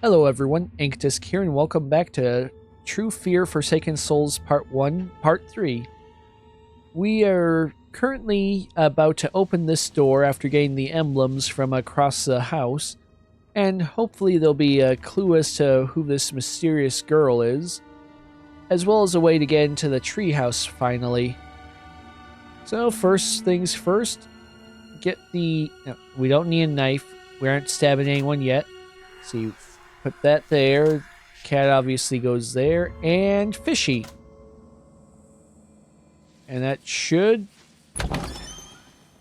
Hello everyone, Inktisk here, and welcome back to True Fear Forsaken Souls Part 1, Part 3. We are currently about to open this door after getting the emblems from across the house, and hopefully there'll be a clue as to who this mysterious girl is, as well as a way to get into the treehouse finally. So first things first, we don't need a knife, we aren't stabbing anyone yet. See, put that there. Cat obviously goes there. And fishy. And that should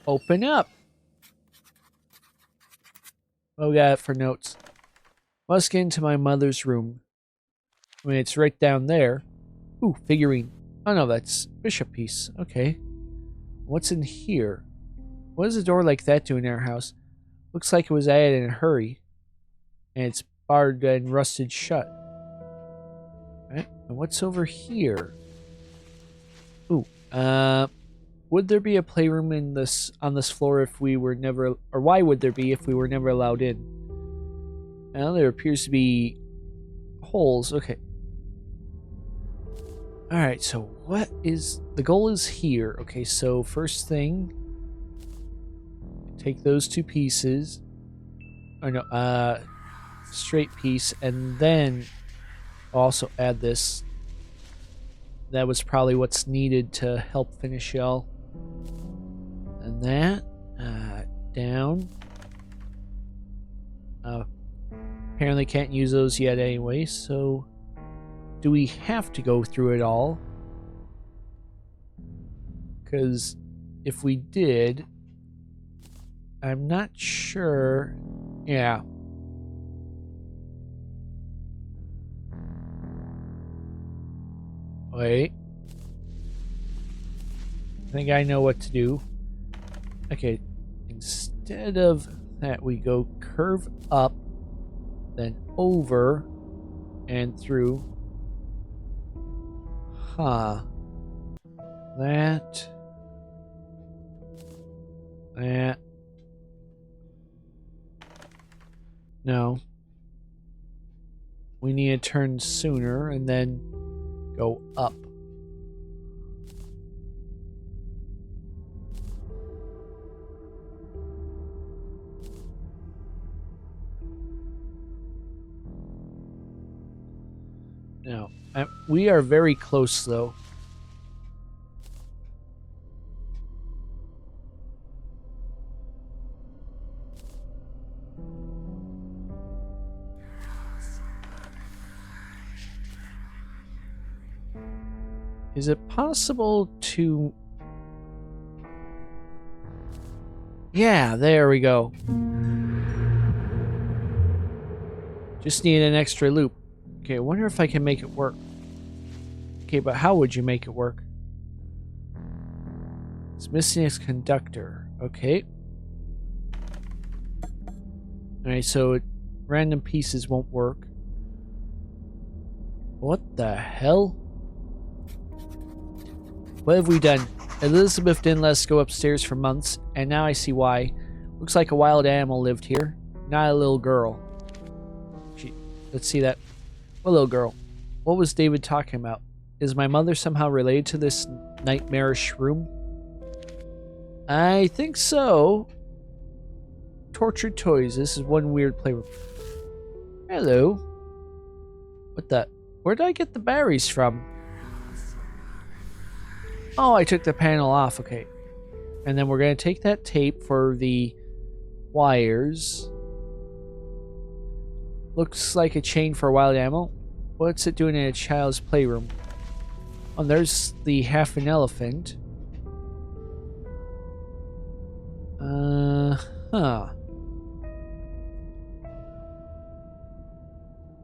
open up. What we got for notes? Must get into my mother's room. I mean, it's right down there. Ooh, figurine. Oh no, that's bishop piece. Okay. What's in here? What does a door like that do in our house? Looks like it was added in a hurry. And it's barred and rusted shut. Right? And what's over here? Ooh, would there be a playroom in this on this floor if we were never, or why would there be if we were never allowed in? Now there appears to be holes. Okay. All right. So what is the goal? Is here. Okay. So first thing, take those two pieces. Or no, straight piece, and then also add this. That was probably what's needed to help finish y'all. And that down. Apparently can't use those yet anyway, so do we have to go through it all? Because if we did, I'm not sure. Yeah. Wait. I think I know what to do. Okay. Instead of that, we go curve up, then over, and through. Huh. That. No. We need to turn sooner and then go up. Now, we are very close though. Is it possible to... Yeah, there we go. Just need an extra loop. Okay, I wonder if I can make it work. Okay, but how would you make it work? It's missing its conductor. Okay. Alright, so random pieces won't work. What the hell? What have we done? Elizabeth didn't let us go upstairs for months, and now I see why. Looks like a wild animal lived here, not a little girl. Let's see that. What little girl? What was David talking about? Is my mother somehow related to this nightmarish room? I think so. Tortured toys. This is one weird playroom. Hello. What the? Where did I get the berries from? Oh, I took the panel off. Okay. And then we're going to take that tape for the wires. Looks like a chain for a wild animal. What's it doing in a child's playroom? Oh, there's the half an elephant. Huh.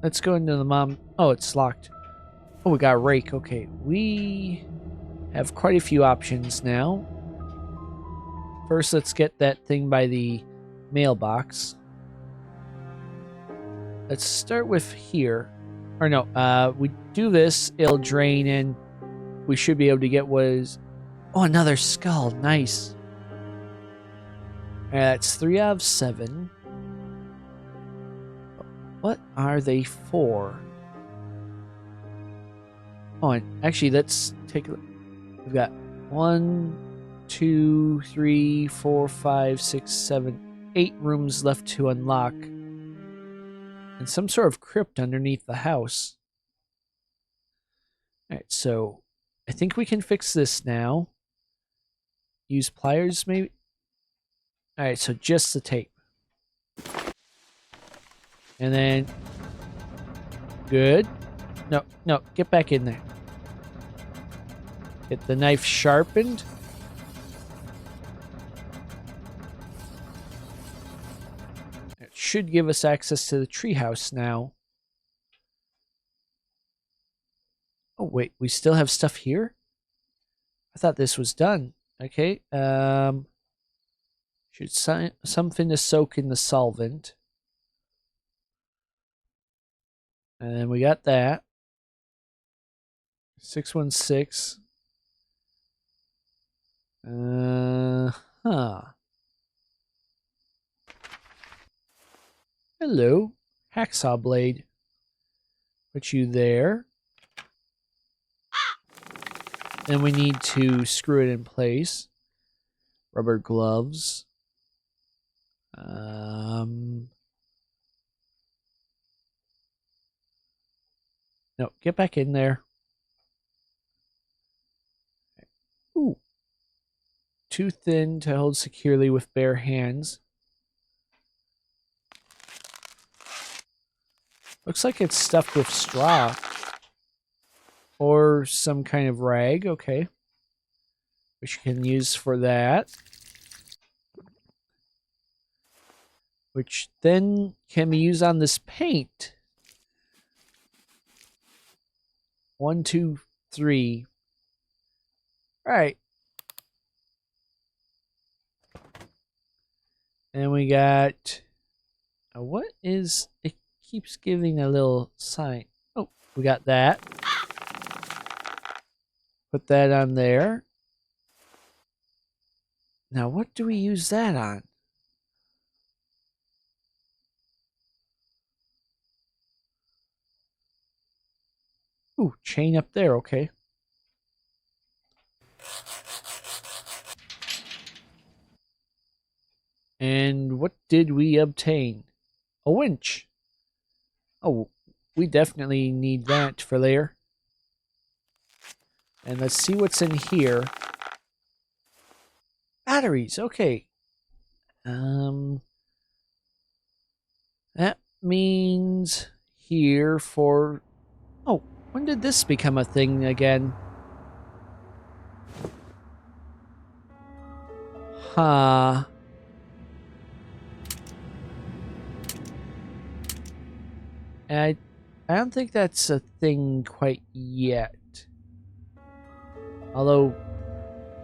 Let's go into the mom. Oh, it's locked. Oh, we got a rake. Okay, we have quite a few options now. First, let's get that thing by the mailbox. Let's start with here. Or no, we do this, it'll drain and we should be able to get what is... Oh, another skull. Nice. That's 3 out of 7. what are they for? Oh, and actually, let's take a look. We've got 1, 2, 3, 4, 5, 6, 7, 8 rooms left to unlock. And some sort of crypt underneath the house. Alright, so I think we can fix this now. Use pliers, maybe? Alright, so just the tape. And then... Good. No, get back in there. Get the knife sharpened. It should give us access to the treehouse now. Oh, wait, we still have stuff here? I thought this was done. Okay, should something to soak in the solvent. And then we got that. 616. Huh. Hello. Hacksaw blade. Put you there. Then we need to screw it in place. Rubber gloves. No, get back in there. Ooh. Too thin to hold securely with bare hands. Looks like it's stuffed with straw. Or some kind of rag, okay. Which you can use for that. Which then can be used on this paint. 1, 2, 3. Alright. And we got... what is... It keeps giving a little sign. Oh, we got that. Put that on there. Now, what do we use that on? Ooh, chain up there, okay. And what did we obtain? A winch. Oh, we definitely need that for later. And let's see what's in here. Batteries, okay. That means here for... Oh, when did this become a thing again? Huh. I don't think that's a thing quite yet. Although,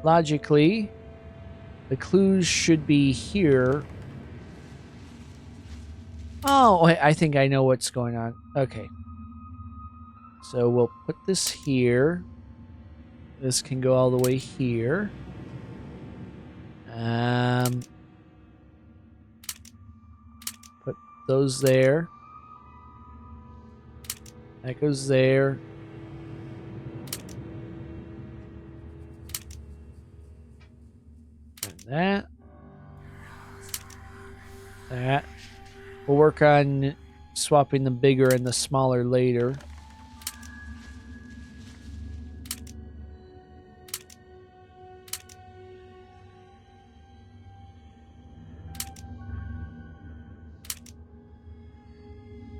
logically, the clues should be here. Oh, I think I know what's going on. Okay. So we'll put this here. This can go all the way here. Put those there. That goes there. And that. That. We'll work on swapping the bigger and the smaller later.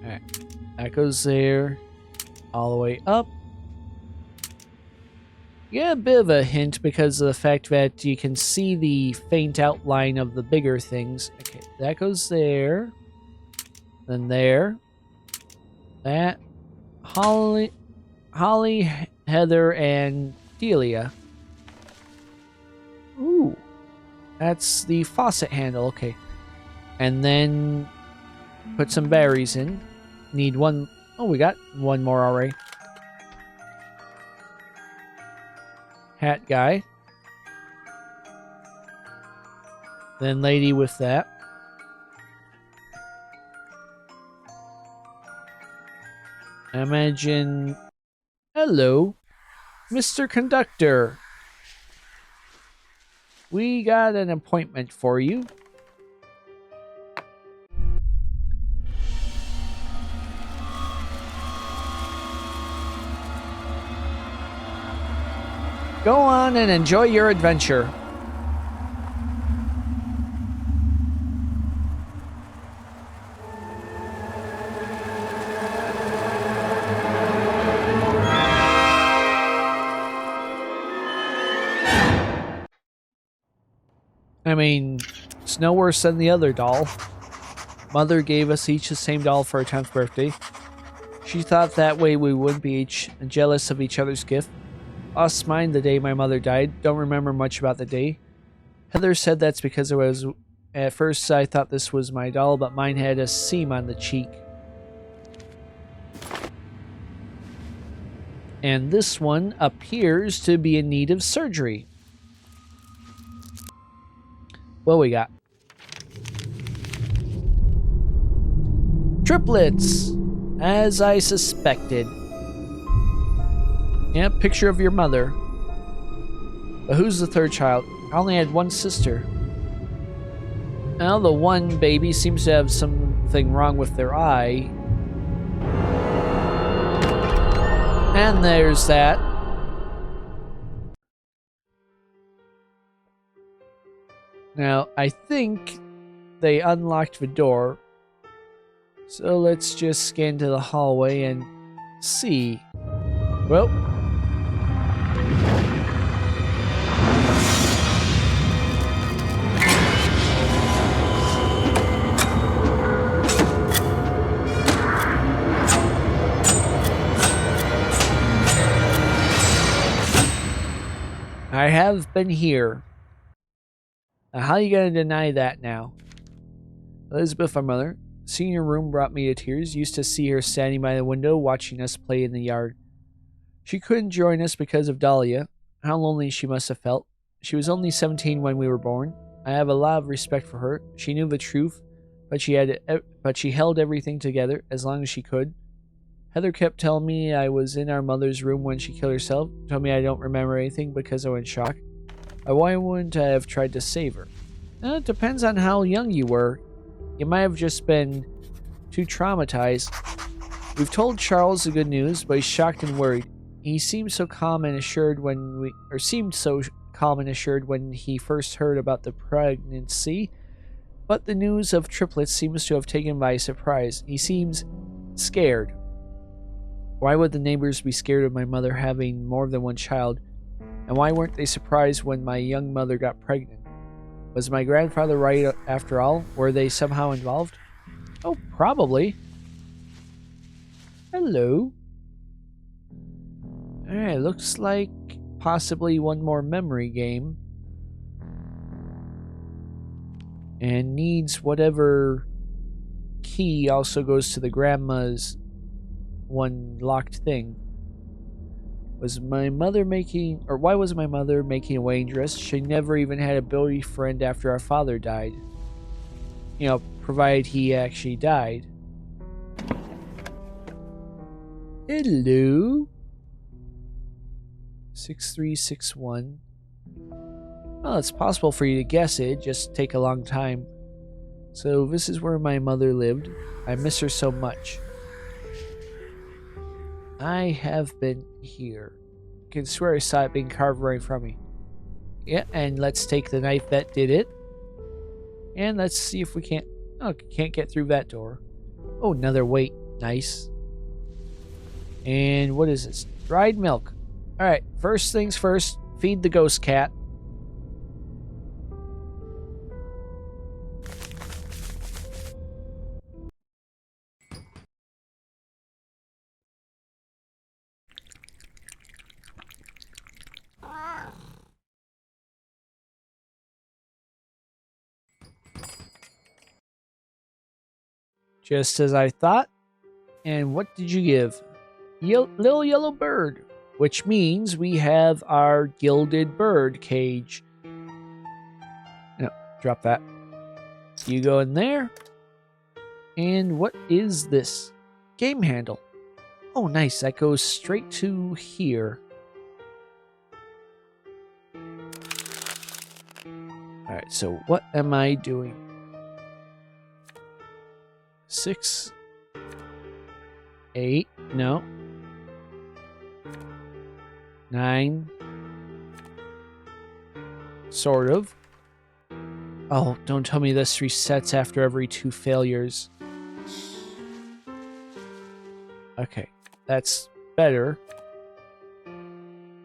Alright. That goes there. All the way up. You get a bit of a hint because of the fact that you can see the faint outline of the bigger things. Okay, that goes there. Then there. That. Holly, Heather, and Delia. Ooh. That's the faucet handle, okay. And then put some berries in. Need one. Oh, we got one more already. Hat guy. Then lady with that. Imagine... Hello, Mr. Conductor. We got an appointment for you. Go on and enjoy your adventure. I mean, it's no worse than the other doll. Mother gave us each the same doll for our 10th birthday. She thought that way we wouldn't be each jealous of each other's gift. Us mine the day my mother died. Don't remember much about the day. Heather said that's because it was... At first I thought this was my doll, but mine had a seam on the cheek. And this one appears to be in need of surgery. What we got? Triplets! As I suspected. Yeah, picture of your mother. But who's the third child? I only had one sister. Now the one baby seems to have something wrong with their eye. And there's that. Now, I think they unlocked the door. So let's just scan to the hallway and see. Well. I have been here. Now, how are you going to deny that now? Elizabeth, our mother, seeing your room brought me to tears. Used to see her standing by the window watching us play in the yard. She couldn't join us because of Dahlia. How lonely she must have felt. She was only 17 when we were born. I have a lot of respect for her. She knew the truth, but she held everything together as long as she could. Heather kept telling me I was in our mother's room when she killed herself. Told me I don't remember anything because I was in shock. Why wouldn't I have tried to save her? It depends on how young you were. You might have just been too traumatized. We've told Charles the good news, but he's shocked and worried. He seemed so calm and assured when he first heard about the pregnancy, but the news of triplets seems to have taken him by surprise. He seems scared. Why would the neighbors be scared of my mother having more than one child? And why weren't they surprised when my young mother got pregnant? Was my grandfather right after all? Were they somehow involved? Oh, probably. Hello. Alright, looks like possibly one more memory game. And needs whatever key also goes to the grandma's one locked thing. Why was my mother making a wedding dress? She never even had a boyfriend after our father died. You know, provided he actually died. Hello? 6361. Well, it's possible for you to guess it, just take a long time. So this is where my mother lived. I miss her so much. I have been here. I can swear I saw it being carved right in front of me. Yeah, and let's take the knife that did it. And let's see if we can't... Oh, can't get through that door. Oh, another weight. Nice. And what is this? Dried milk. Alright, first things first. Feed the ghost cat. Just as I thought. And what did you give? Little yellow bird. Which means we have our gilded bird cage. No, drop that. You go in there. And what is this? Game handle. Oh, nice. That goes straight to here. Alright, so what am I doing? 6, 8, no. 9. Sort of. Oh, don't tell me this resets after every 2 failures. Okay, that's better.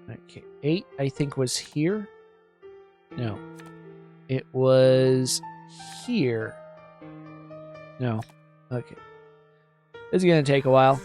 Okay, 8 I think was here. No. It was here. No. Okay. This is gonna take a while.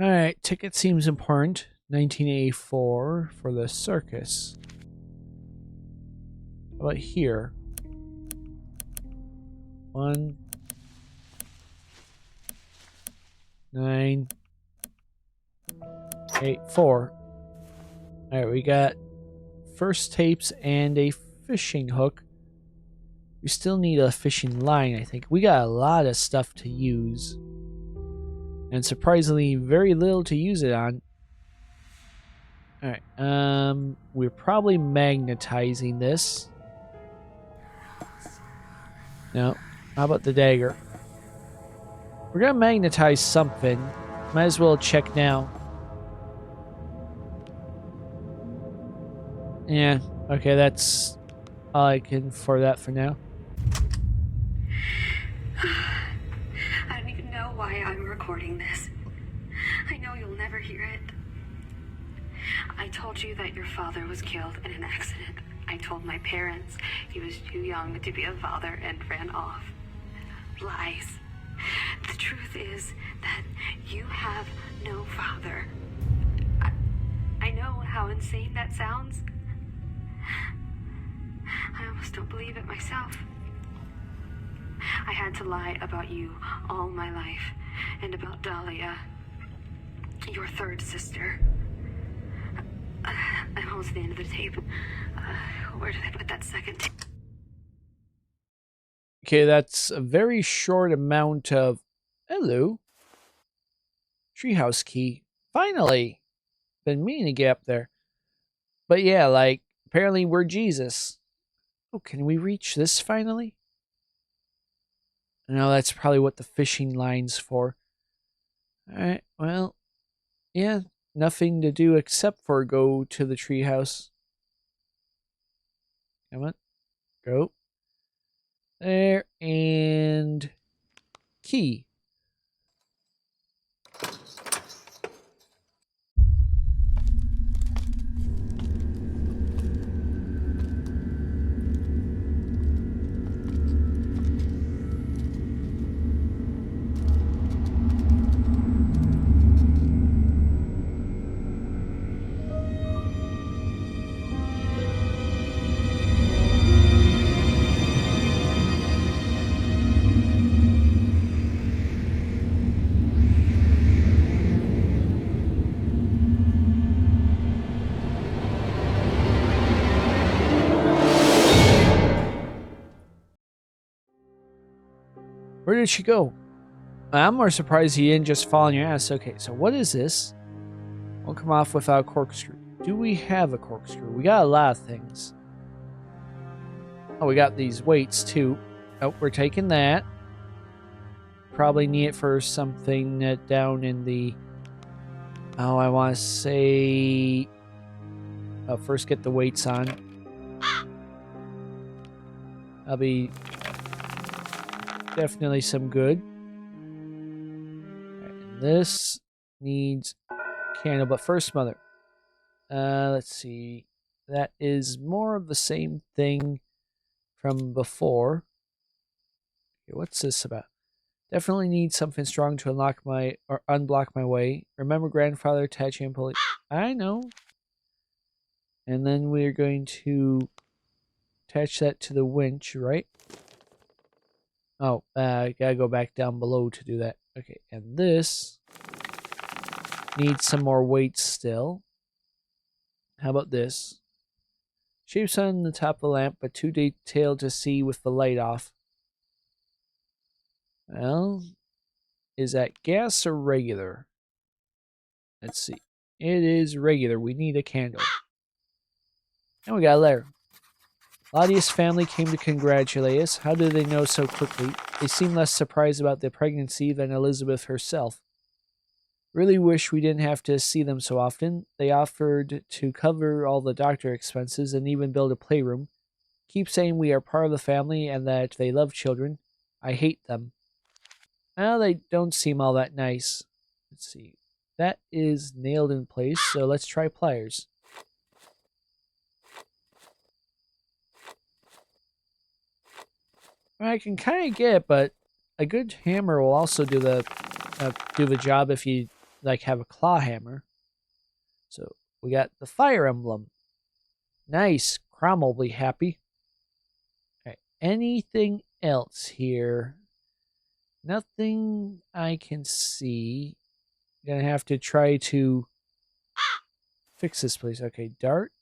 Alright, ticket seems important. 1984 for the circus. How about here? 1, 9, 8, 4. Alright, we got first tapes and a fishing hook. We still need a fishing line, I think. We got a lot of stuff to use. And surprisingly, very little to use it on. Alright, we're probably magnetizing this. No. How about the dagger? We're gonna magnetize something. Might as well check now. Yeah, okay, that's all I can for that for now. I don't even know why I'm recording this. I know you'll never hear it. I told you that your father was killed in an accident. I told my parents he was too young to be a father and ran off. Lies. The truth is that you have no father. I know how insane that sounds. I almost don't believe it myself. I had to lie about you all my life, and about Dahlia, your third sister. I'm almost at the end of the tape. Where did I put that second tape? Okay, that's a very short amount of... Hello. Treehouse key. Finally! Been meaning to get up there. But yeah, like, apparently we're Jesus. Oh, can we reach this finally? No, that's probably what the fishing line's for. Alright, well, yeah, nothing to do except for go to the treehouse. Come on, go. There, and key. Where did she go? I'm more surprised he didn't just fall on your ass. Okay, so what is this? Won't come off without a corkscrew. Do we have a corkscrew? We got a lot of things. Oh, we got these weights too. Oh, we're taking that. Probably need it for something down in the... Oh, I want to say... first get the weights on. That'll be definitely some good. Right, this needs candle. But first, mother. Let's see. That is more of the same thing from before. Okay, what's this about? Definitely need something strong to unblock my way. Remember grandfather attaching and pulling. I know. And then we're going to attach that to the winch, right? Oh, I gotta go back down below to do that. Okay, and this needs some more weight still. How about this? Shapes on the top of the lamp, but too detailed to see with the light off. Well, is that gas or regular? Let's see. It is regular. We need a candle. And we got a letter. Claudia's family came to congratulate us. How did they know so quickly? They seemed less surprised about the pregnancy than Elizabeth herself. Really wish we didn't have to see them so often. They offered to cover all the doctor expenses and even build a playroom. Keep saying we are part of the family and that they love children. I hate them. Well, they don't seem all that nice. Let's see. That is nailed in place, so let's try pliers. I can kind of get it, but a good hammer will also do the job if you have a claw hammer. So we got the fire emblem. Nice. Cromwell will be happy. Okay. Anything else here? Nothing I can see. Gonna have to try to fix this place. Okay, dart.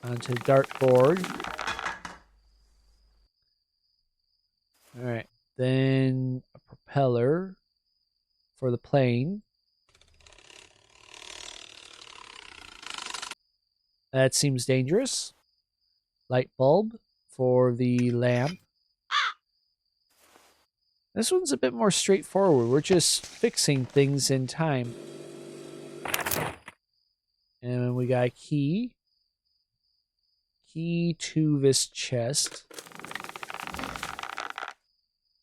Onto dartboard. Alright. Then a propeller for the plane. That seems dangerous. Light bulb for the lamp. This one's a bit more straightforward. We're just fixing things in time. And we got a key. Key to this chest.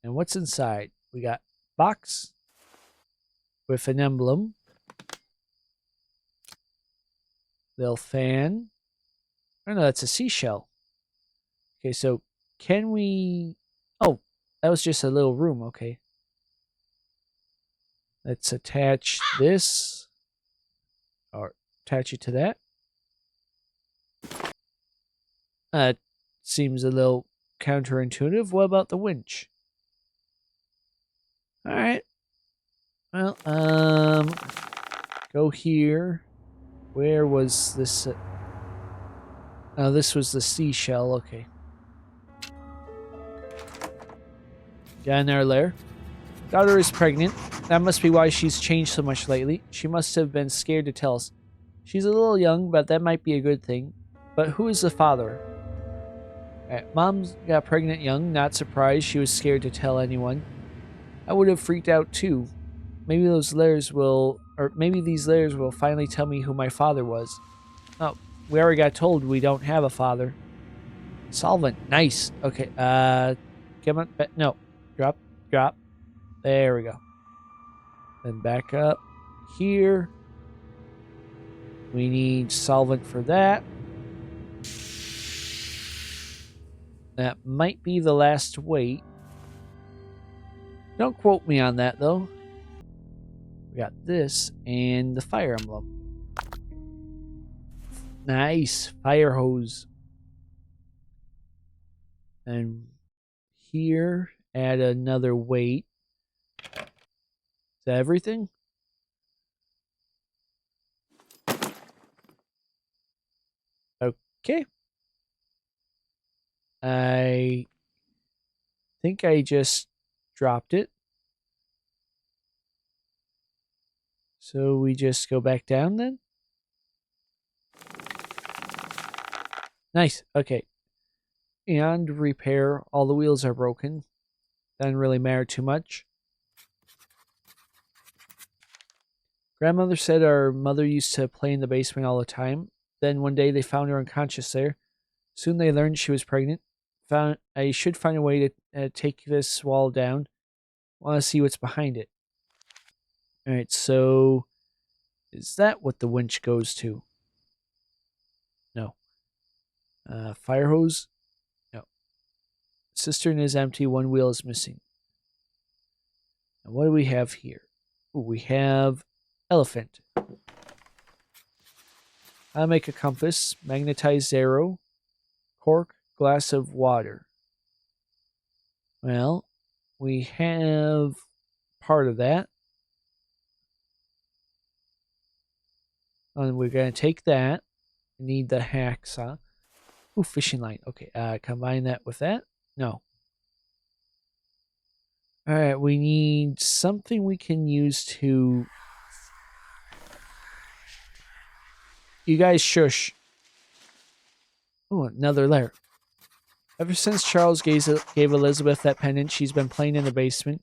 And what's inside? We got box with an emblem. Little fan. Oh no, that's a seashell. Okay, so can we... Oh, that was just a little room, okay. Let's attach this. Or attach it to that. Seems a little counterintuitive. What about the winch? Alright. Well, go here. Where was this? Oh, this was the seashell. Okay. Down our lair. Daughter is pregnant. That must be why she's changed so much lately. She must have been scared to tell us. She's a little young, but that might be a good thing. But who is the father? Right, Mom got pregnant young. Not surprised. She was scared to tell anyone. I would have freaked out too. Maybe these layers will finally tell me who my father was. Oh, we already got told we don't have a father. Solvent, nice. Okay, come on, no, drop. There we go. Then back up here. We need solvent for that. That might be the last weight. Don't quote me on that though. We got this and the fire emblem. Nice. Fire hose. And here, add another weight. Is that everything? Okay. I think I just dropped it. So we just go back down then? Nice. Okay. And repair. All the wheels are broken. Doesn't really matter too much. Grandmother said our mother used to play in the basement all the time. Then one day they found her unconscious there. Soon they learned she was pregnant. I should find a way to take this wall down. Want to see what's behind it. Alright, so is that what the winch goes to? No. Fire hose? No. Cistern is empty, one wheel is missing. And what do we have here? Ooh, we have elephant. I'll make a compass, magnetized arrow, cork, glass of water. Well, we have part of that. And we're going to take that. We need the hacksaw. Ooh, fishing line. Okay, combine that with that. No. Alright, we need something we can use to... You guys shush. Oh, another lair. Ever since Charles gave Elizabeth that pendant, she's been playing in the basement.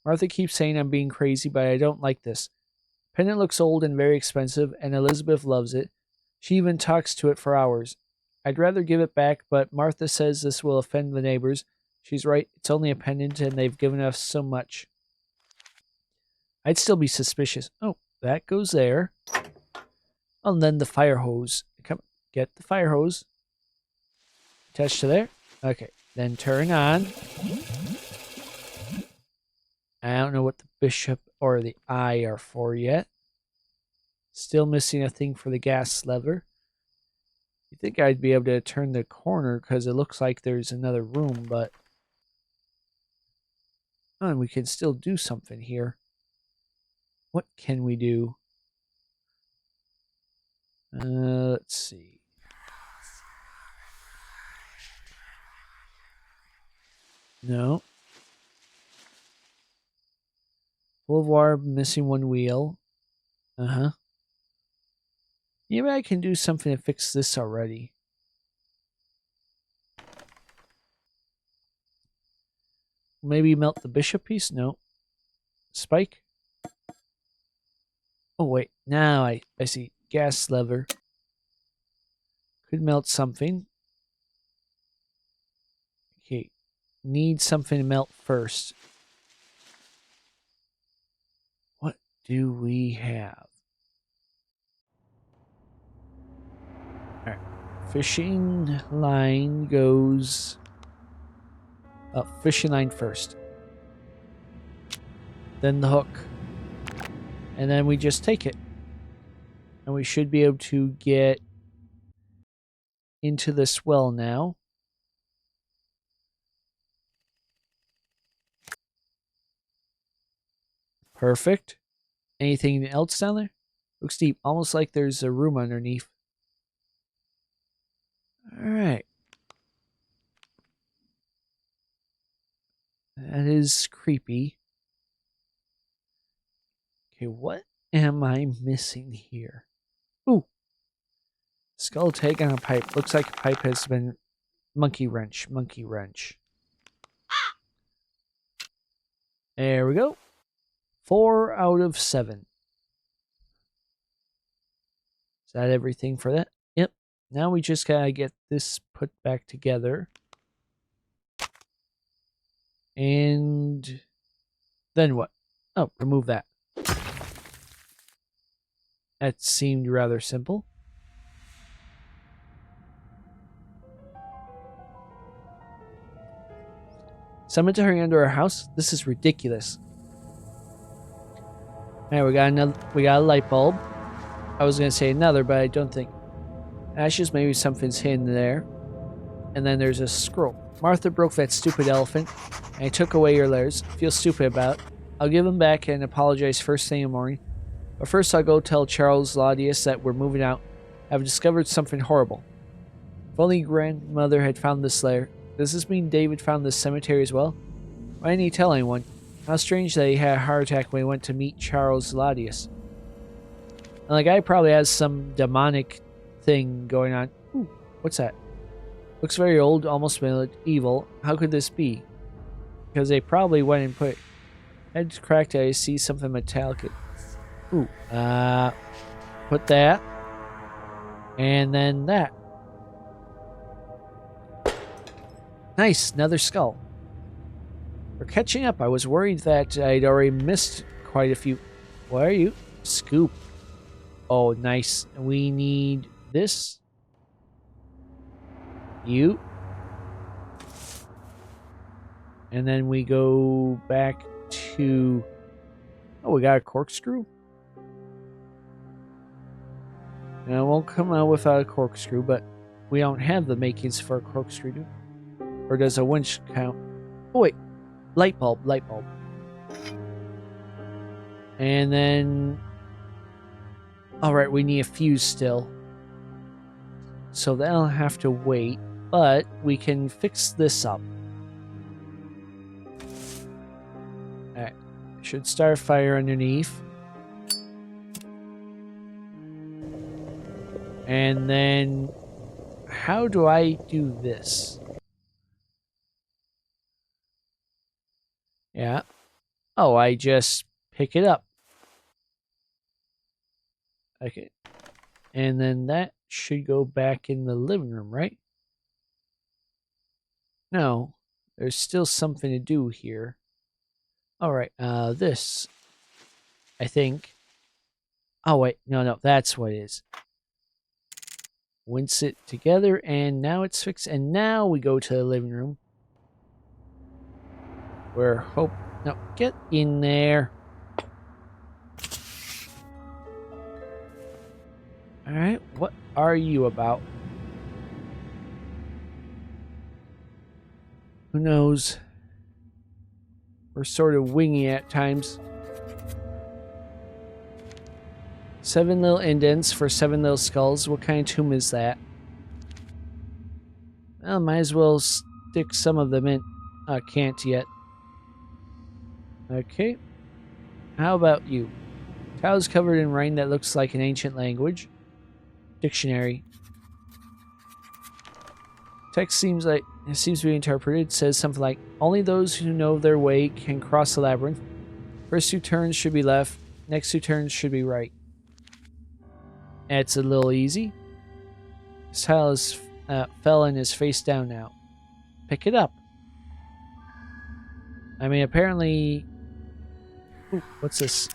Martha keeps saying I'm being crazy, but I don't like this. Pendant looks old and very expensive, and Elizabeth loves it. She even talks to it for hours. I'd rather give it back, but Martha says this will offend the neighbors. She's right, it's only a pendant, and they've given us so much. I'd still be suspicious. Oh, that goes there. Oh, and then the fire hose. Come, get the fire hose. Attach to there. Okay, then turn on. I don't know what the bishop or the eye are for yet. Still missing a thing for the gas lever. You think I'd be able to turn the corner because it looks like there's another room, but... Oh, and we can still do something here. What can we do? Let's see. No. Full of water, missing one wheel. Uh-huh. Maybe I can do something to fix this already. Maybe melt the bishop piece? No. Spike? Oh, wait. Now I see. Gas lever. Could melt something. Okay. Need something to melt first. What do we have? Alright. Fishing line goes... Oh, fishing line first. Then the hook. And then we just take it. And we should be able to get into this well now. Perfect. Anything else down there? Looks deep, almost like there's a room underneath. Alright. That is creepy. Okay, what am I missing here? Ooh. Skull tag on a pipe. Looks like a pipe has been... Monkey wrench. Monkey wrench. There we go. 4 out of 7. Is that everything for that? Yep. Now we just gotta get this put back together. And then what? Oh, remove that. That seemed rather simple. Cemetery under our house? This is ridiculous. Alright, we got a light bulb. I was gonna say another, but I don't think. Ashes, maybe something's hidden there. And then there's a scroll. Martha broke that stupid elephant, and I took away your letters. Feel stupid about it. I'll give them back and apologize first thing in the morning. But first I'll go tell Charles Laudius that we're moving out. I've discovered something horrible. If only grandmother had found this lair. Does this mean David found this cemetery as well? Why didn't he tell anyone? How strange that he had a heart attack when he went to meet Charles Laudius. And the guy probably has some demonic thing going on. Ooh, what's that? Looks very old, almost medieval. How could this be? Because they probably went and put... Head's cracked, I see something metallic. Ooh, put that. And then that. Nice, another skull. We're catching up. I was worried that I'd already missed quite a few. What are you? Scoop. Oh, nice. We need this. You. And then we go back to... Oh, we got a corkscrew? Now, it won't come out without a corkscrew, but we don't have the makings for a corkscrew, do we? Or does a winch count? Oh, wait. Light bulb, light bulb. And then... Alright, we need a fuse still. So that'll have to wait, but we can fix this up. Alright. Should start a fire underneath. And then... How do I do this? Yeah. Oh, I just pick it up. Okay. And then that should go back in the living room, right? No. There's still something to do here. Alright, this. I think. Oh, wait. No, that's what it is. Wince it together, and now it's fixed. And now we go to the living room. Where hope... No, get in there. Alright, what are you about? Who knows? We're sort of winging at times. 7 little indents for 7 little skulls. What kind of tomb is that? Well, might as well stick some of them in. Can't yet. Okay. How about you? Tiles covered in writing that looks like an ancient language. Dictionary. Text seems to be interpreted. It says something like, only those who know their way can cross the labyrinth. First 2 turns should be left. Next 2 turns should be right. It's a little easy. This tile is, fell and is face down now. Pick it up. I mean, apparently... Ooh, what's this?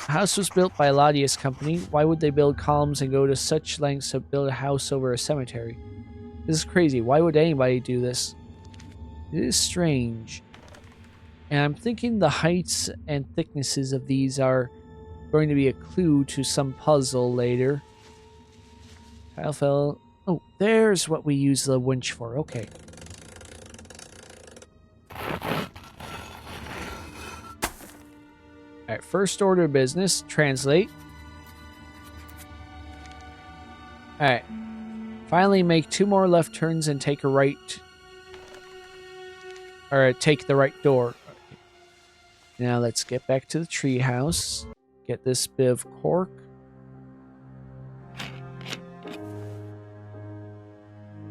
The house was built by a Latius company. Why would they build columns and go to such lengths to build a house over a cemetery? This is crazy. Why would anybody do this? It is strange. And I'm thinking the heights and thicknesses of these are going to be a clue to some puzzle later. Tile fell. Oh, there's what we use the winch for. Okay. Alright, first order of business. Translate. Alright. Finally make 2 more left turns and take a right. Or take the right door. Now let's get back to the treehouse. Get this bit of cork.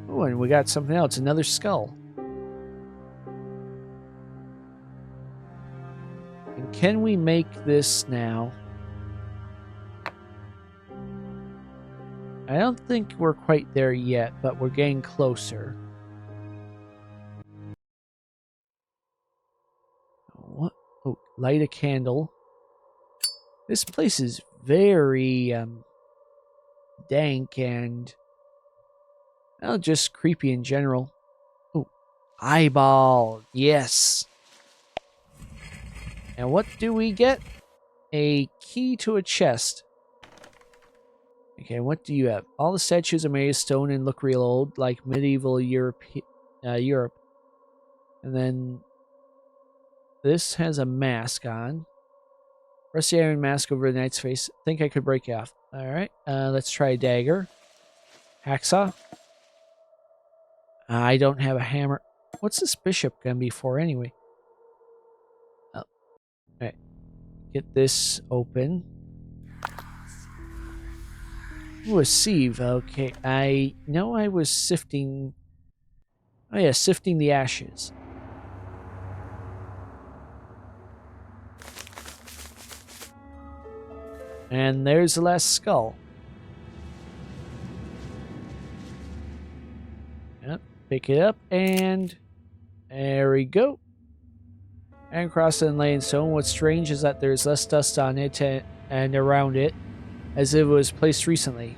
Oh, and we got something else. Another skull. And can we make this now? I don't think we're quite there yet, but we're getting closer. What? Oh, light a candle. This place is very dank and just creepy in general. Oh, eyeball. Yes. And what do we get? A key to a chest. Okay, what do you have? All the statues are made of stone and look real old, like medieval Europe. And then this has a mask on. Rusty iron mask over the knight's face. Think I could break it off. Alright, let's try a dagger. Hacksaw. I don't have a hammer. What's this bishop gonna be for anyway? Oh. Alright. Get this open. Ooh, a sieve. Okay, I know I was sifting... Oh yeah, sifting the ashes. And there's the last skull. Yep, pick it up and there we go. And across the laying stone, what's strange is that there's less dust on it and around it, as if it was placed recently.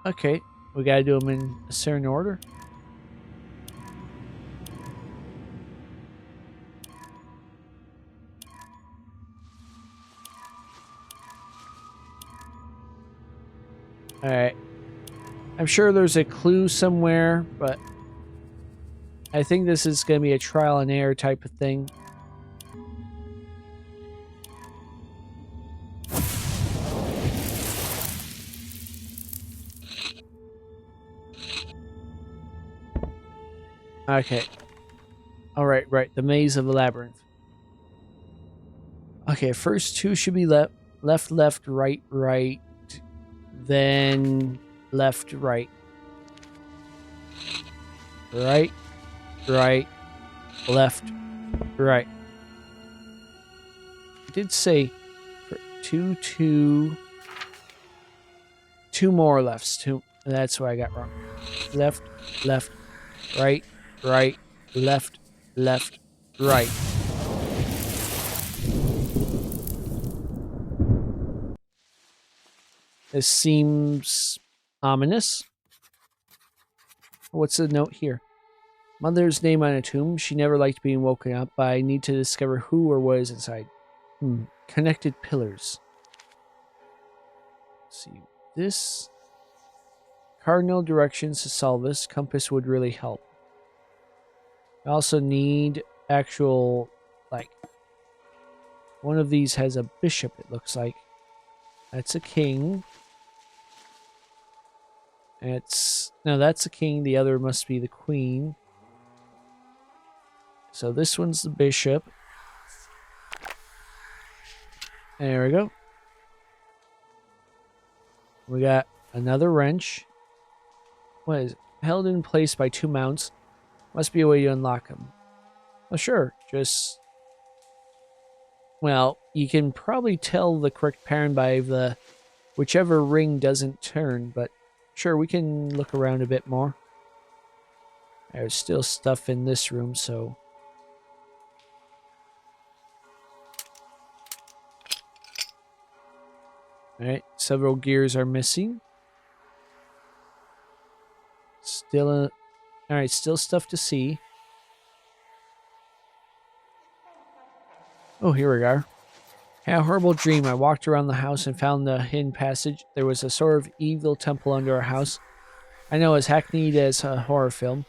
Okay, we gotta do them in a certain order. Alright. I'm sure there's a clue somewhere, but I think this is gonna be a trial and error type of thing. Okay. Alright, right. The maze of the labyrinth. Okay, first two should be left, left, right, right. Then left, right. Right, right, left, right. I did say two more lefts. That's what I got wrong. Left, right, left, right. This seems ominous. What's the note here? Mother's name on a tomb. She never liked being woken up, but I need to discover who or what is inside. Connected pillars. Let's see. This cardinal directions to solve this. Compass would really help. I also need actual, like, one of these has a bishop, it looks like. That's a king. No, that's a king. The other must be the queen. So this one's the bishop. There we go. We got another wrench. What is it? Held in place by two mounts. Must be a way to unlock them. Well, sure. Just... Well, you can probably tell the correct pattern by the... whichever ring doesn't turn, but sure, we can look around a bit more. There's still stuff in this room, so... Alright, several gears are missing. Still Alright, still stuff to see. Oh, here we are. Had a horrible dream. I walked around the house and found the hidden passage. There was a sort of evil temple under our house. I know, as hackneyed as a horror film.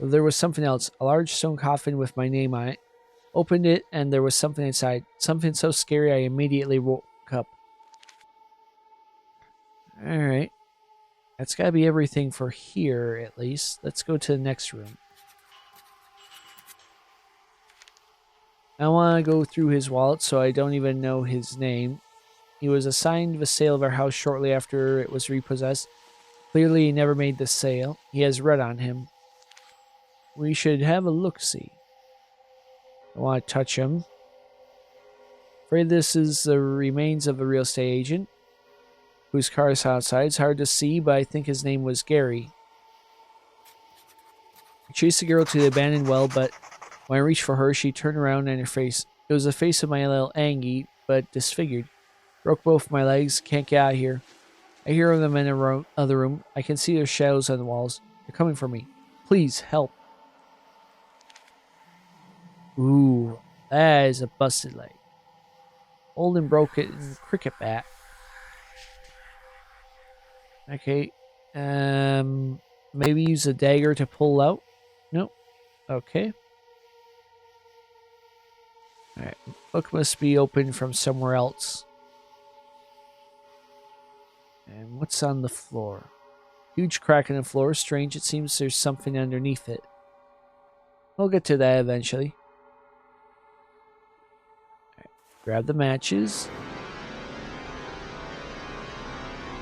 But there was something else. A large stone coffin with my name on it. Opened it and there was something inside. Something so scary I immediately woke up. Alright. That's gotta be everything for here, at least. Let's go to the next room. I want to go through his wallet, so I don't even know his name. He was assigned the sale of our house shortly after it was repossessed. Clearly, he never made the sale. He has red on him. We should have a look-see. I want to touch him. Afraid this is the remains of a real estate agent whose car is outside. It's hard to see, but I think his name was Gary. I chased the girl to the abandoned well, but when I reached for her, she turned around and her face. It was the face of my little Angie, but disfigured. Broke both my legs. Can't get out of here. I hear them in the other room. I can see their shadows on the walls. They're coming for me. Please, help. Ooh, that is a busted leg. Old and broken cricket bat. Okay. Maybe use a dagger to pull out. Nope. Okay. Alright. Book must be open from somewhere else. And what's on the floor? Huge crack in the floor. Strange, it seems there's something underneath it. We'll get to that eventually. Right. Grab the matches.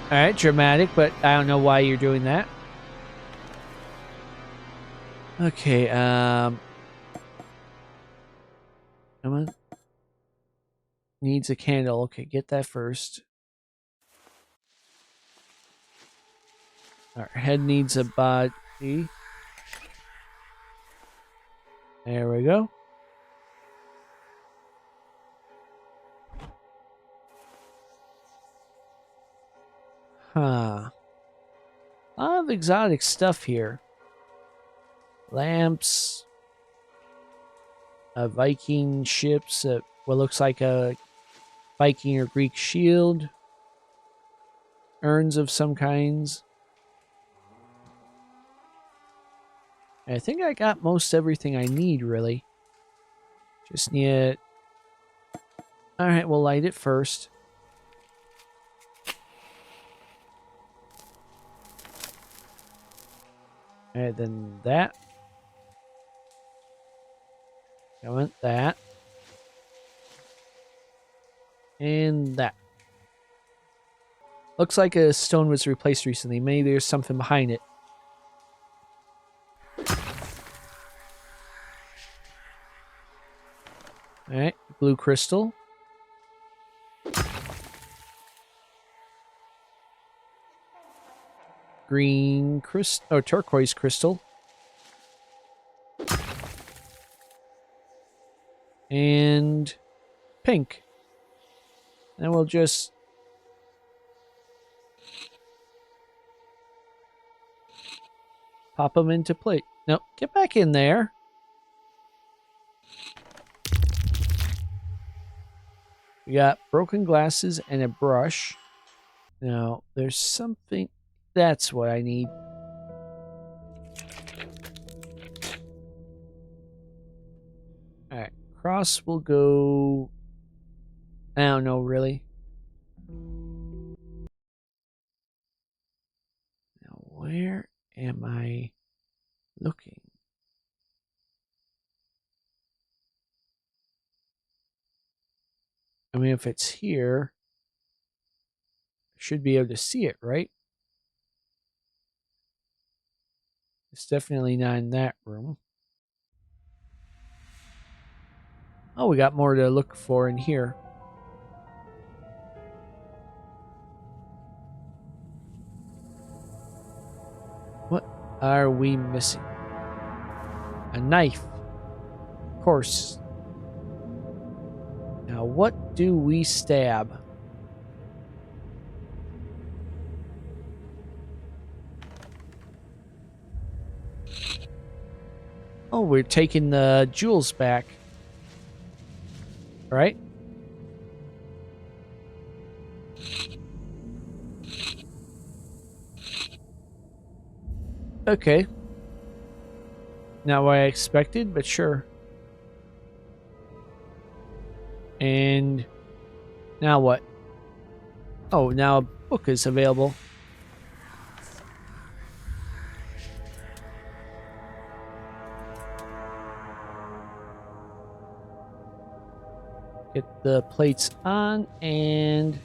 Alright, dramatic, but I don't know why you're doing that. Okay, come on. Needs a candle. Okay, get that first. Our head needs a body. There we go. Huh. A lot of exotic stuff here. Lamps. Viking ships. What looks like a Viking or Greek shield. Urns of some kinds. I think I got most everything I need, really. Just need it. Alright, we'll light it first. And then that. I want that. And that. Looks like a stone was replaced recently. Maybe there's something behind it. Alright, blue crystal. Green crystal, or turquoise crystal. And pink. And we'll just pop them into plate. No, get back in there. We got broken glasses and a brush. Now, there's something. That's what I need. Alright, cross will go. I don't know, really. Now, where am I looking? I mean, if it's here, I should be able to see it, right? It's definitely not in that room. Oh, we got more to look for in here. What are we missing? A knife. Of course. Now, what do we stab? Oh, we're taking the jewels back. Right? Okay. Not what I expected, but sure. And now what? Oh, now a book is available. Get the plates on, and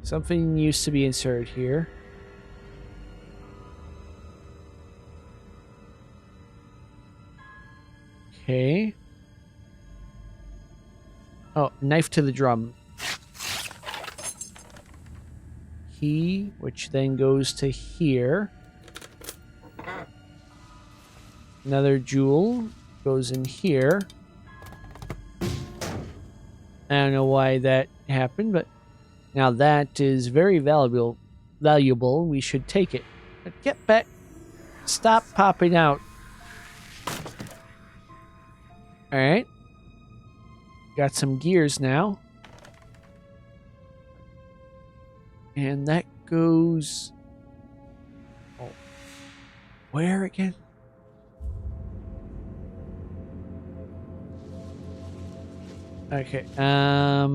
something used to be inserted here. Okay. Oh, knife to the drum. Key, which then goes to here. Another jewel goes in here. I don't know why that happened, but now that is very valuable. We should take it. But get back. Stop popping out. Alright. Got some gears now. And that goes... Oh. Where again? Okay, how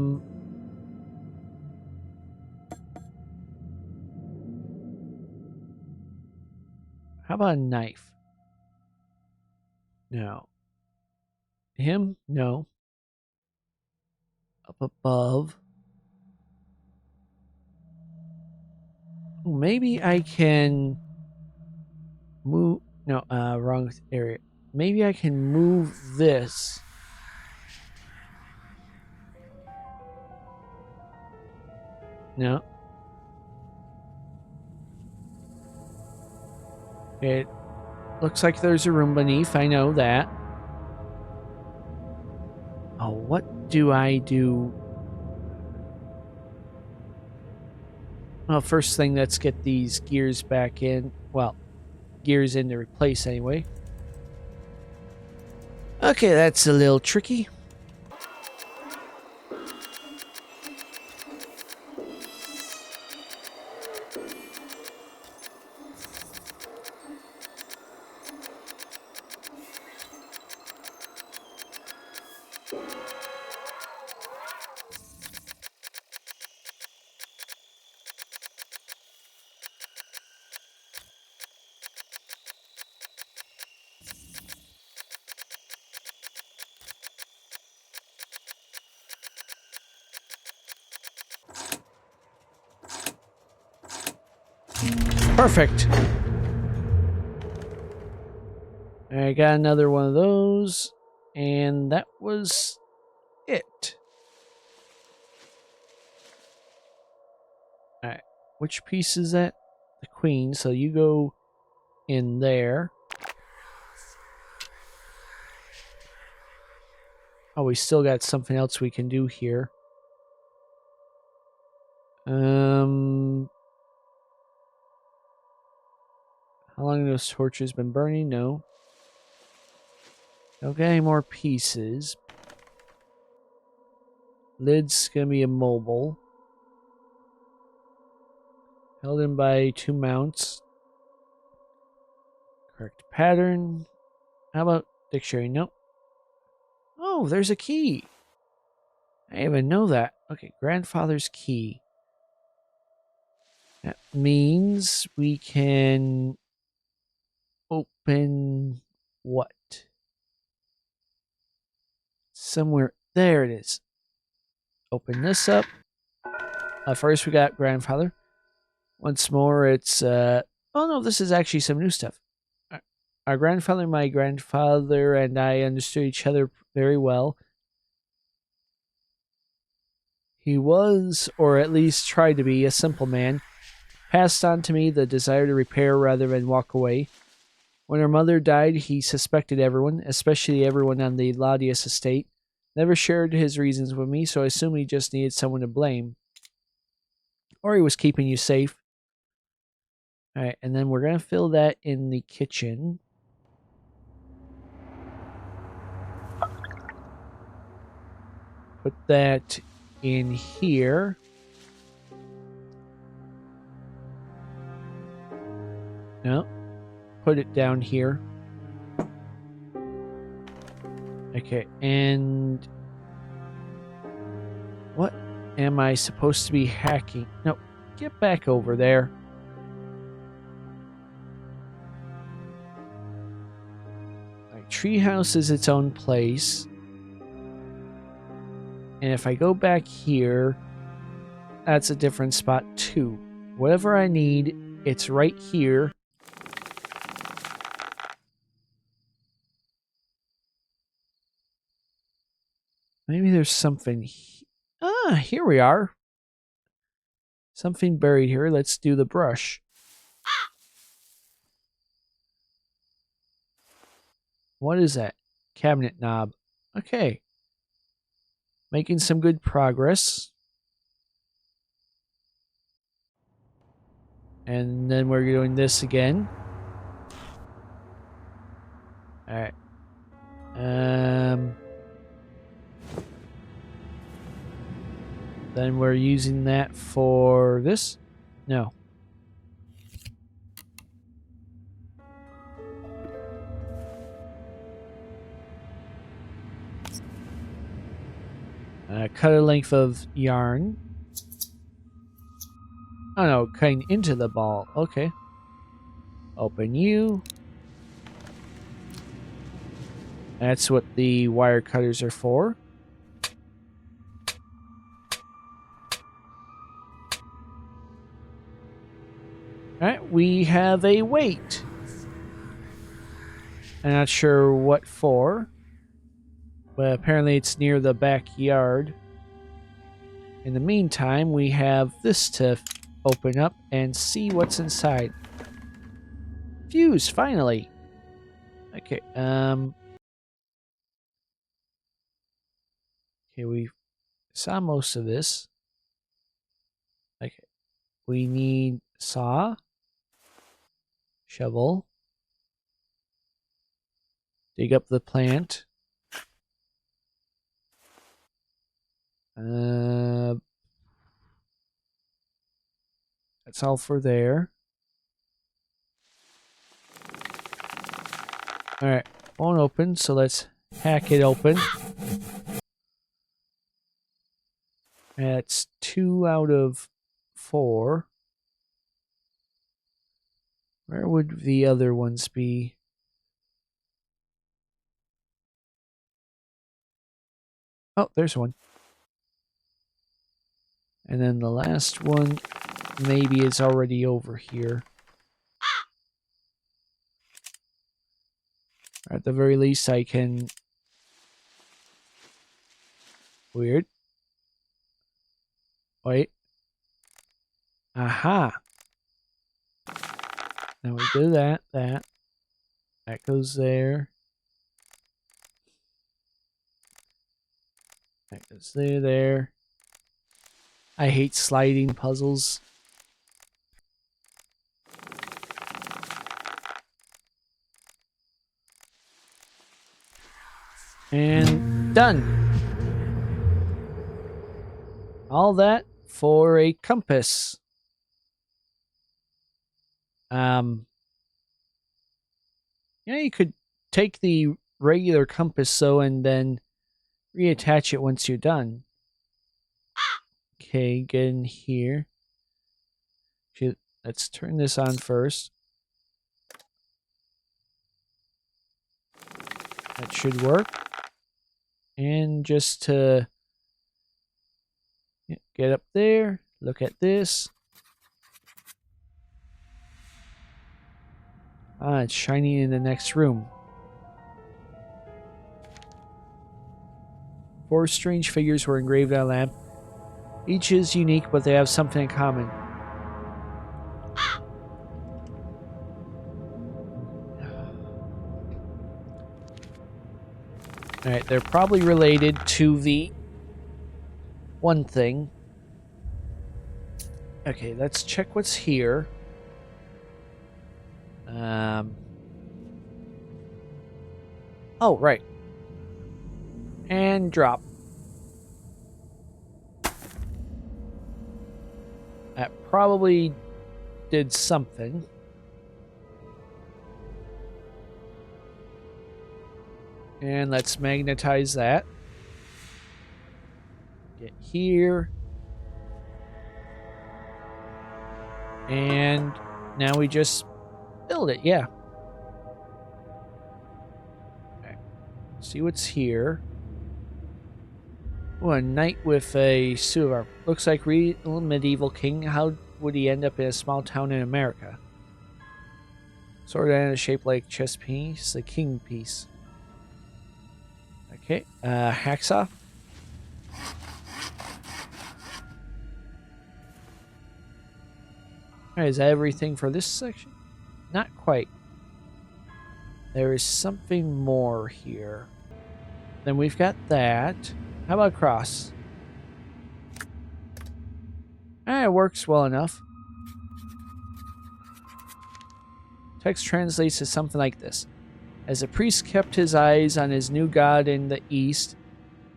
about a knife? No. Him? No. Up above. Maybe I can move... No, wrong area. Maybe I can move this. No. looks like there's a room beneath. I know that. Oh, what do I do? Well, first thing, let's get these gears back in. Well, gears in to replace anyway. Okay, that's a little tricky. Perfect. I got another one of those, and that was it. Alright, which piece is that? The queen, so you go in there. Oh, we still got something else we can do here. How long have those torches been burning? No. Don't get any more pieces. Lid's gonna be immobile. Held in by 2 mounts. Correct pattern. How about dictionary? Nope. Oh, there's a key. I didn't even know that. Okay, grandfather's key. That means we can open what? Somewhere. There it is. Open this up. First we got grandfather. Once more it's oh no, this is actually some new stuff. Our grandfather, my grandfather, and I understood each other very well. He was, or at least tried to be, a simple man. Passed on to me the desire to repair rather than walk away. When her mother died, he suspected everyone, especially everyone on the Laudius estate. Never shared his reasons with me, so I assumed he just needed someone to blame. Or he was keeping you safe. Alright, and then we're going to fill that in the kitchen. Put that in here. No. Put it down here. Okay, and what am I supposed to be hacking? No, get back over there. Right, treehouse is its own place. And if I go back here, that's a different spot too. Whatever I need, it's right here. Maybe there's something. Here we are. Something buried here. Let's do the brush. What is that? Cabinet knob. Okay. Making some good progress. And then we're doing this again. Alright. Then we're using that for this? No. Cut a length of yarn. Oh no, cutting into the ball. Okay. Open you. That's what the wire cutters are for. Alright, we have a weight. I'm not sure what for, but apparently it's near the backyard. In the meantime, we have this to open up and see what's inside. Fuse, finally. Okay, okay, we saw most of this. Okay, we need saw, shovel, dig up the plant. That's all for there. Alright, won't open, so let's hack it open. That's 2 out of 4. Where would the other ones be? Oh, there's one. And then the last one maybe is already over here. Or at the very least, I can... Weird. Wait. Aha! Now we do that. That goes there. That goes there. I hate sliding puzzles. And done. All that for a compass. You could take the regular compass and then reattach it once you're done. Okay, get in here. Okay, let's turn this on first. That should work. And just to get up there, look at this. Ah, it's shining in the next room. 4 strange figures were engraved on a lamp. Each is unique, but they have something in common. Alright, they're probably related to the one thing. Okay, let's check what's here. Oh, right. And drop. That probably did something. And let's magnetize that. Get here. And now we just build it, yeah. Okay. See what's here. Oh, a knight with a suit of armor. Looks like real medieval king. How would he end up in a small town in America? Sword and shaped like chess piece, the king piece. Okay, hacksaw. Alright, is that everything for this section? Not quite. There is something more here. Then we've got that. How about cross? It works well enough. Text translates to something like this. As the priest kept his eyes on his new god in the east,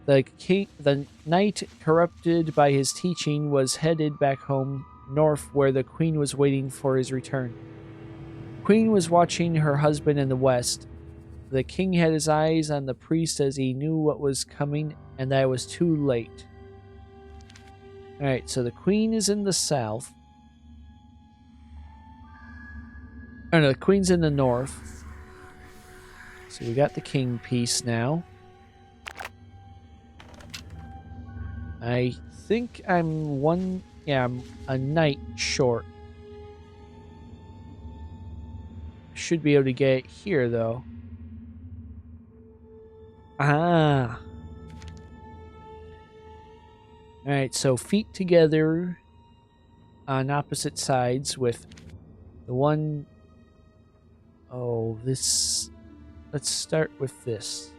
the knight, corrupted by his teaching, was headed back home north where the queen was waiting for his return. Queen was watching her husband in the west. The king had his eyes on the priest as he knew what was coming and that it was too late. Alright, so the queen is in the south. Oh no, the queen's in the north. So we got the king piece now. I think I'm I'm a knight short. Should be able to get it here though. Ah. Alright, so feet together on opposite sides with the one... Oh, this... let's start with this.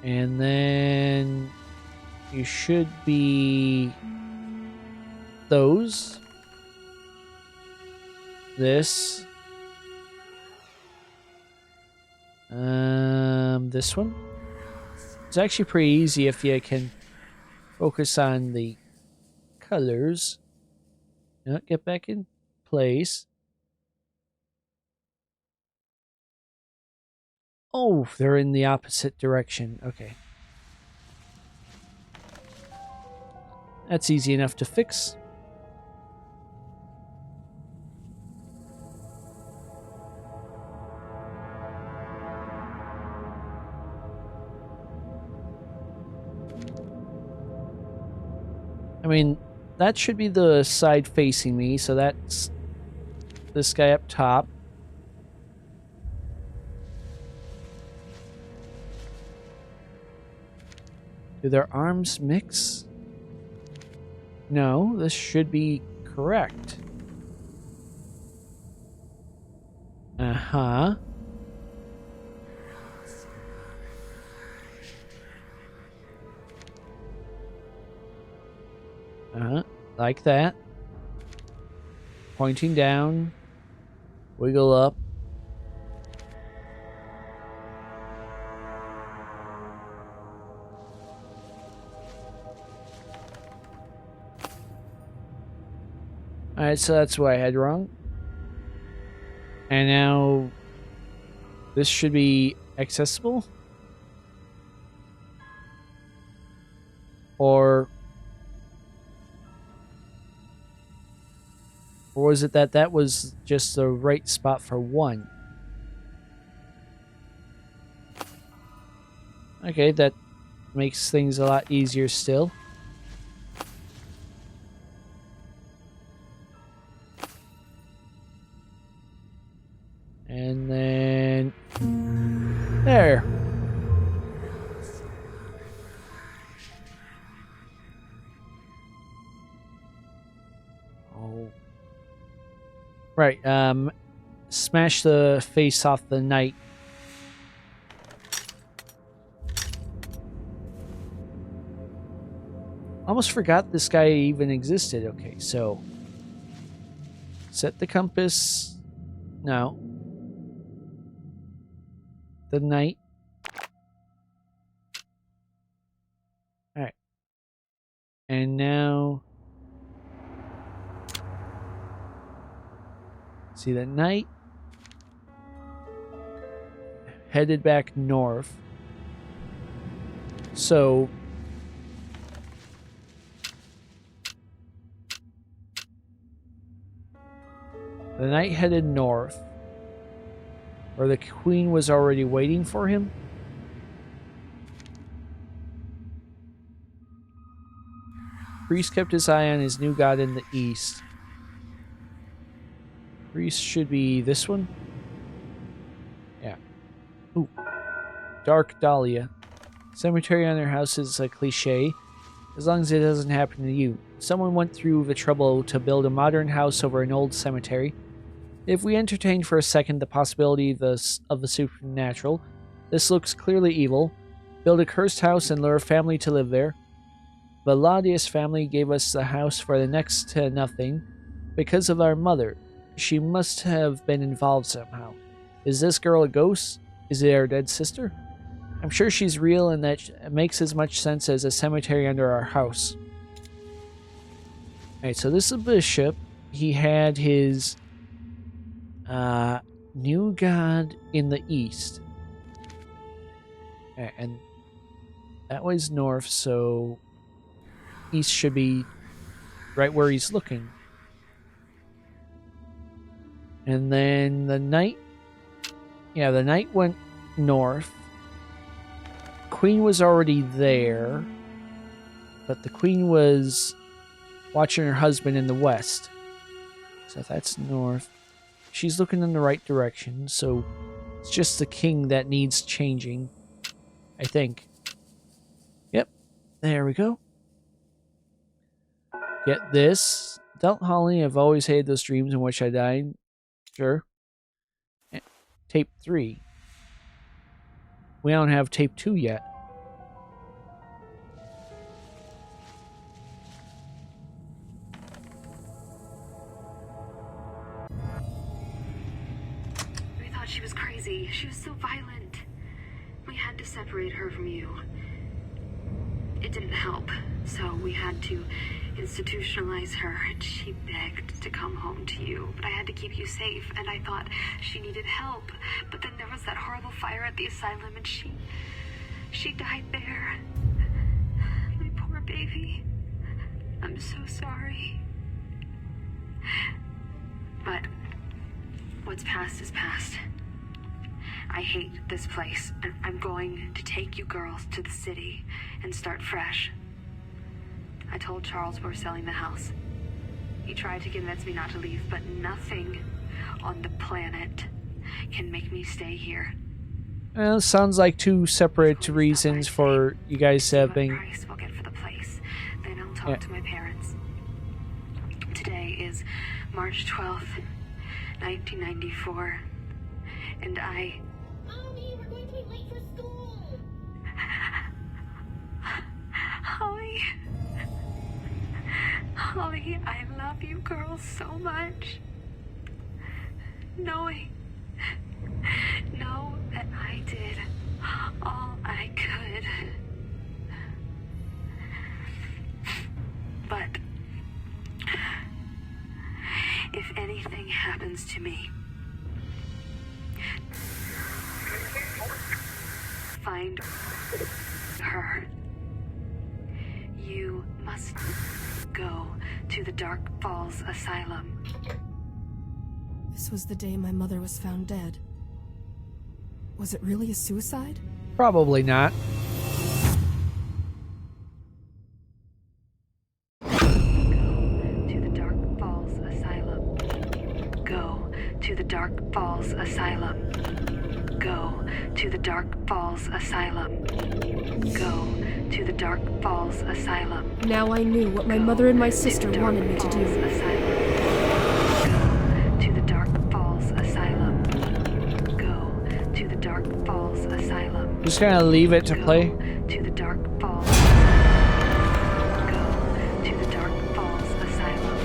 And then you should be those. This. This one. It's actually pretty easy if you can focus on the colors. Now get back in place. Oh, they're in the opposite direction. Okay. That's easy enough to fix. I mean, that should be the side facing me, so that's this guy up top. Do their arms mix? No, this should be correct. Uh-huh. Uh-huh. Like that. Pointing down. Wiggle up. Alright, so that's what I had wrong. And now this should be accessible? Or was it that was just the right spot for one? Okay, that makes things a lot easier still. And then there. Oh. Right, smash the face off the knight. Almost forgot this guy even existed. Okay, so set the compass. No. The knight. Alright. And now see the knight headed back north. So the knight headed north, where the queen was already waiting for him. Priest kept his eye on his new god in the east. Priest should be this one. Yeah. Ooh. Dark Dahlia. Cemetery on their house is a cliche, as long as it doesn't happen to you. Someone went through the trouble to build a modern house over an old cemetery. If we entertain for a second the possibility of the supernatural, this looks clearly evil. Build a cursed house and lure a family to live there. The Laudius family gave us the house for the next to nothing because of our mother. She must have been involved somehow. Is this girl a ghost? Is it our dead sister? I'm sure she's real, and that makes as much sense as a cemetery under our house. Alright, so this is a bishop. He had his new god in the east. And that was north, so east should be right where he's looking. And then the knight, yeah, the knight went north. Queen was already there, but the queen was watching her husband in the west. So that's north. She's looking in the right direction, so it's just the king that needs changing, I think. Yep, there we go. Get this. Delt Holly, I've always hated those dreams in which I died. Sure. Tape 3. We don't have tape 2 yet. We thought she was crazy. She was so violent. We had to separate her from you. It didn't help, so we had to institutionalize her, and she begged to come home to you, but I had to keep you safe, and I thought she needed help. But then there was that horrible fire at the asylum, and she died there. My poor baby. I'm so sorry. But what's past is past. I hate this place, and I'm going to take you girls to the city and start fresh. I told Charles we're selling the house. He tried to convince me not to leave, but nothing on the planet can make me stay here. Well, sounds like 2 separate reasons for you guys having... What price we'll get for the place. Then I'll talk to my parents. Today is March 12th, 1994, and Mommy, we're going to be late for school. Holly, I love you girls so much. Know that I did all I could. But if anything happens to me, find her. You must go to the Dark Falls Asylum. This was the day my mother was found dead. Was it really a suicide? Probably not. To the Dark Falls Asylum. Go to the Dark Falls Asylum. Go to the Dark Falls Asylum. Go to the Dark Falls Asylum. Now I knew what my mother and my sister wanted me to do. Go to the Dark Falls Asylum. Go to the Dark Falls Asylum. Just gonna leave it to play. To the Dark Falls. Go to the Dark Falls Asylum.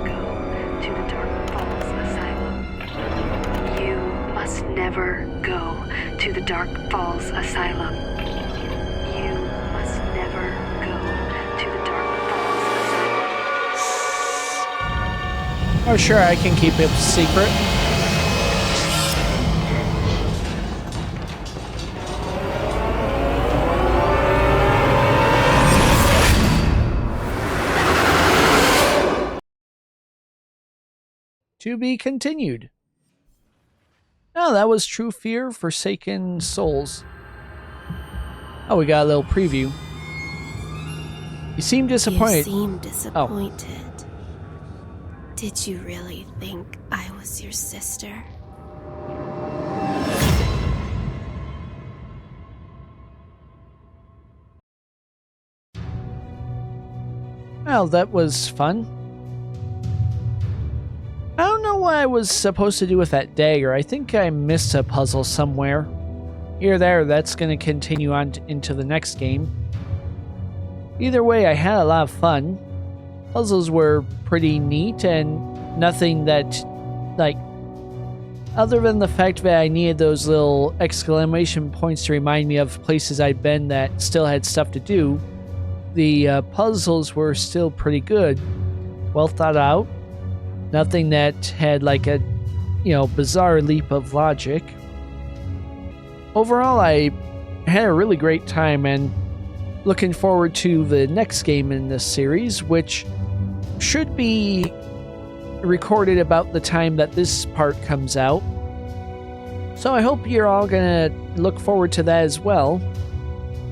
Go to the Dark Falls Asylum. You must never go to the Dark Falls Asylum. You must never go to the Dark Falls Asylum. Oh, sure, I can keep it secret. To be continued. Oh, that was True Fear, Forsaken Souls. Oh, we got a little preview. You seem disappointed. You seem disappointed. Did you really think I was your sister? Well, that was fun. I don't know what I was supposed to do with that dagger. I think I missed a puzzle somewhere. Here, there, that's going to continue on into the next game. Either way, I had a lot of fun. Puzzles were pretty neat and nothing that, like, other than the fact that I needed those little exclamation points to remind me of places I'd been that still had stuff to do, the puzzles were still pretty good. Well thought out. Nothing that had like a, bizarre leap of logic. Overall, I had a really great time and looking forward to the next game in this series, which should be recorded about the time that this part comes out. So I hope you're all gonna look forward to that as well.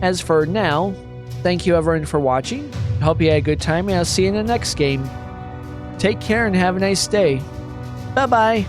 As for now, thank you everyone for watching. I hope you had a good time and I'll see you in the next game. Take care and have a nice day. Bye-bye.